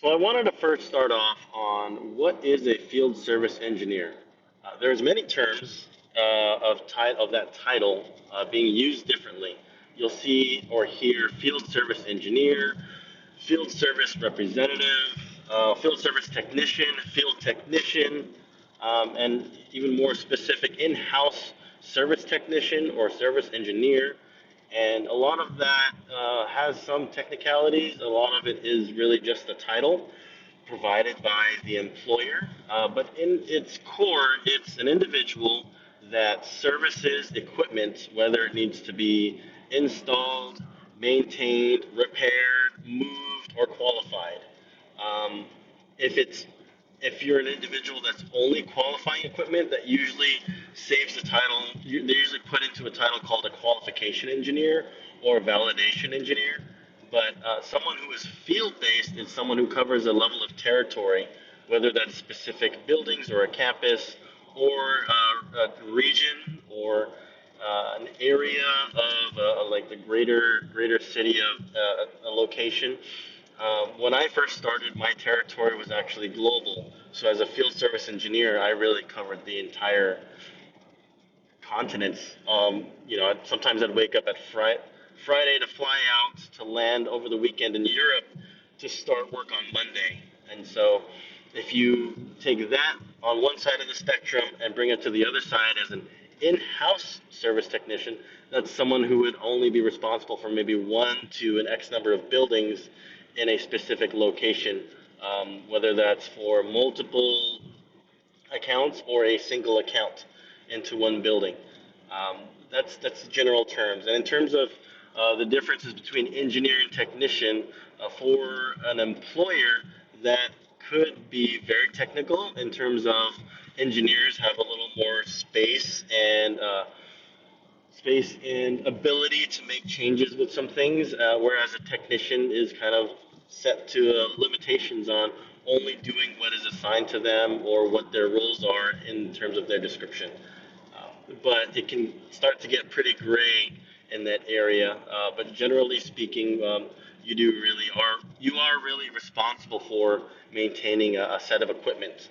So I wanted to first start off on what is a field service engineer. There's many terms of that title being used differently. You'll see or hear field service engineer, field service representative, field service technician, field technician, and even more specific in-house service technician or service engineer. And a lot of that has some technicalities. A lot of it is really just a title provided by the employer. But in its core, it's an individual that services equipment, whether it needs to be installed, maintained, repaired, moved, or qualified. Um, if it's if you're an individual that's only qualifying equipment, that usually saves the title. They're usually put into a title called a qualification engineer or validation engineer. But someone who is field based is someone who covers a level of territory, whether that's specific buildings or a campus or a region or an area of like the greater city of a location. When I first started, my territory was actually global. So as a field service engineer, I really covered the entire continents. Sometimes I'd wake up at Friday to fly out to land over the weekend in Europe to start work on Monday. And so if you take that on one side of the spectrum and bring it to the other side as an in-house service technician, that's someone who would only be responsible for maybe one to an X number of buildings in a specific location, whether that's for multiple accounts or a single account into one building. That's general terms. And in terms of the differences between engineer and technician, for an employer, that could be very technical in terms of engineers have a little more space and ability to make changes with some things, whereas a technician is kind of set to limitations on only doing what is assigned to them or what their roles are in terms of their description. But it can start to get pretty gray in that area. But generally speaking, you are really responsible for maintaining a set of equipment